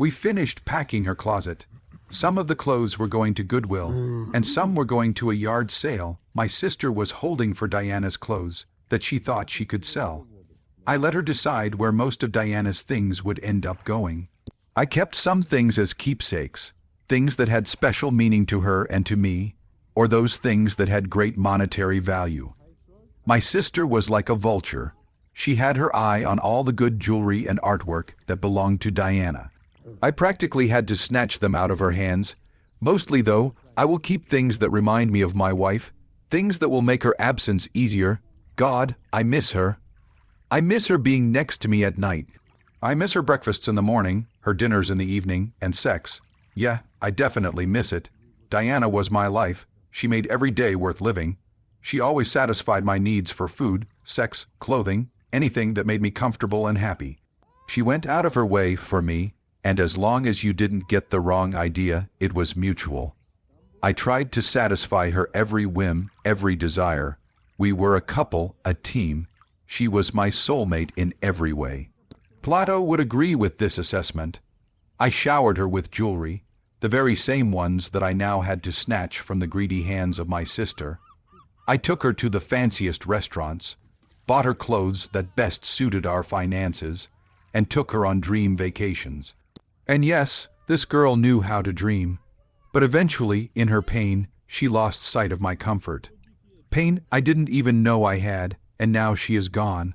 We finished packing her closet. Some of the clothes were going to Goodwill, and some were going to a yard sale my sister was holding for Diana's clothes that she thought she could sell. I let her decide where most of Diana's things would end up going. I kept some things as keepsakes, things that had special meaning to her and to me, or those things that had great monetary value. My sister was like a vulture. She had her eye on all the good jewelry and artwork that belonged to Diana. I practically had to snatch them out of her hands. Mostly, though, I will keep things that remind me of my wife, things that will make her absence easier. God, I miss her. I miss her being next to me at night. I miss her breakfasts in the morning, her dinners in the evening, and sex. Yeah, I definitely miss it. Diana was my life. She made every day worth living. She always satisfied my needs for food, sex, clothing, anything that made me comfortable and happy. She went out of her way for me, and as long as you didn't get the wrong idea, it was mutual. I tried to satisfy her every whim, every desire. We were a couple, a team. She was my soulmate in every way. Plato would agree with this assessment. I showered her with jewelry, the very same ones that I now had to snatch from the greedy hands of my sister. I took her to the fanciest restaurants, bought her clothes that best suited our finances, and took her on dream vacations. And yes, this girl knew how to dream, but eventually, in her pain, she lost sight of my comfort. Pain I didn't even know I had, and now she is gone.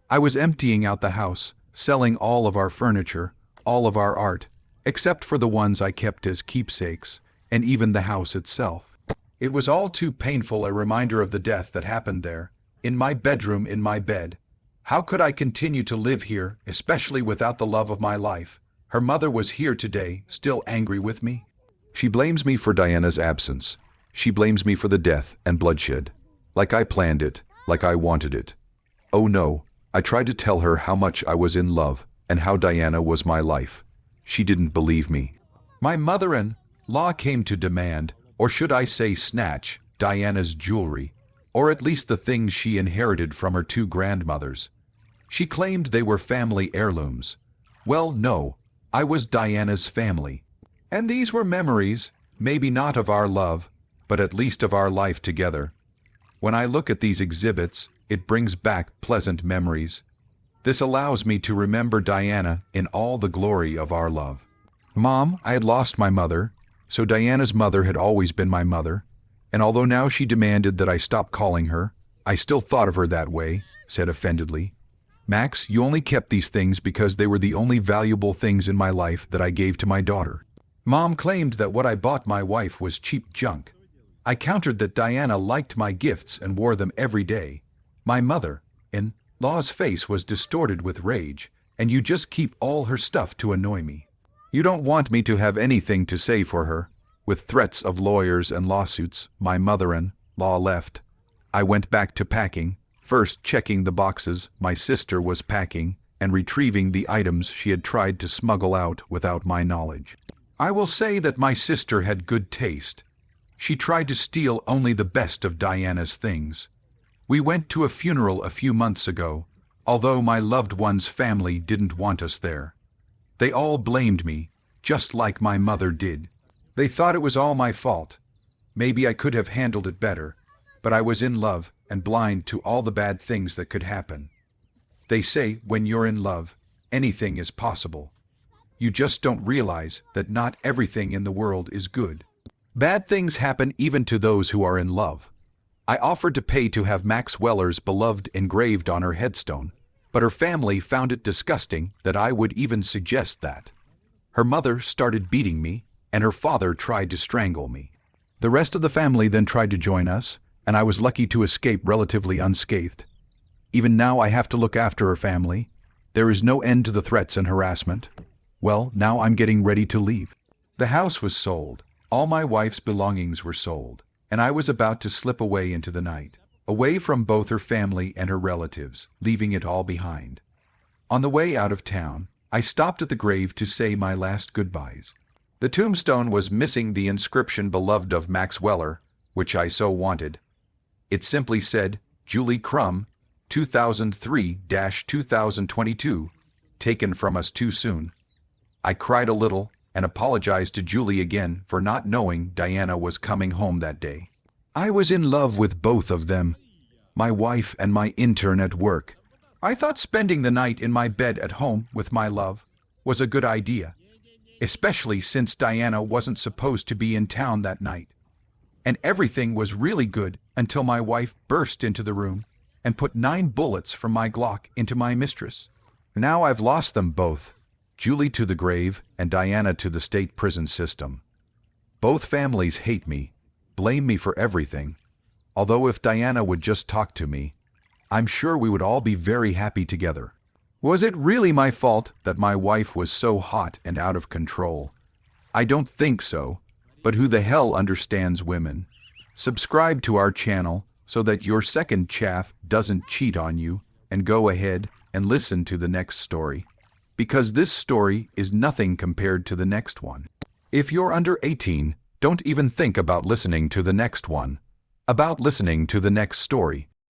I was emptying out the house, selling all of our furniture, all of our art, except for the ones I kept as keepsakes, and even the house itself. It was all too painful a reminder of the death that happened there, in my bedroom, in my bed. How could I continue to live here, especially without the love of my life? Her mother was here today, still angry with me. She blames me for Diana's absence. She blames me for the death and bloodshed. Like I planned it, like I wanted it. Oh no, I tried to tell her how much I was in love and how Diana was my life. She didn't believe me. My mother-in-law came to demand, or should I say snatch, Diana's jewelry, or at least the things she inherited from her two grandmothers. She claimed they were family heirlooms. Well, no, I was Diana's family. And these were memories, maybe not of our love, but at least of our life together. When I look at these exhibits, it brings back pleasant memories. This allows me to remember Diana in all the glory of our love. Mom, I had lost my mother, so Diana's mother had always been my mother, and although now she demanded that I stop calling her, I still thought of her that way, said offendedly. Max, you only kept these things because they were the only valuable things in my life that I gave to my daughter. Mom claimed that what I bought my wife was cheap junk. I countered that Diana liked my gifts and wore them every day. My mother-in-law's face was distorted with rage, and you just keep all her stuff to annoy me. You don't want me to have anything to say for her. With threats of lawyers and lawsuits, my mother-in-law left. I went back to packing, first checking the boxes my sister was packing and retrieving the items she had tried to smuggle out without my knowledge. I will say that my sister had good taste. She tried to steal only the best of Diana's things. We went to a funeral a few months ago, although my loved one's family didn't want us there. They all blamed me, just like my mother did. They thought it was all my fault. Maybe I could have handled it better, but I was in love and blind to all the bad things that could happen. They say when you're in love, anything is possible. You just don't realize that not everything in the world is good. Bad things happen even to those who are in love. I offered to pay to have Max Weller's beloved engraved on her headstone, but her family found it disgusting that I would even suggest that. Her mother started beating me, and her father tried to strangle me. The rest of the family then tried to join us, and I was lucky to escape relatively unscathed. Even now I have to look after her family. There is no end to the threats and harassment. Well, now I'm getting ready to leave. The house was sold. All my wife's belongings were sold, and I was about to slip away into the night, away from both her family and her relatives, leaving it all behind. On the way out of town, I stopped at the grave to say my last goodbyes. The tombstone was missing the inscription beloved of Max Weller, which I so wanted. It simply said, Julie Crum, 2003-2022, taken from us too soon. I cried a little and apologized to Julie again for not knowing Diana was coming home that day. I was in love with both of them, my wife and my intern at work. I thought spending the night in my bed at home with my love was a good idea, especially since Diana wasn't supposed to be in town that night. And everything was really good until my wife burst into the room and put 9 bullets from my Glock into my mistress. Now I've lost them both, Julie to the grave and Diana to the state prison system. Both families hate me, blame me for everything, although if Diana would just talk to me, I'm sure we would all be very happy together. Was it really my fault that my wife was so hot and out of control? I don't think so, but who the hell understands women? Subscribe to our channel so that your second chaff doesn't cheat on you, and go ahead and listen to the next story, because this story is nothing compared to the next one. If you're under 18, don't even think about listening to the next one. About listening to the next story.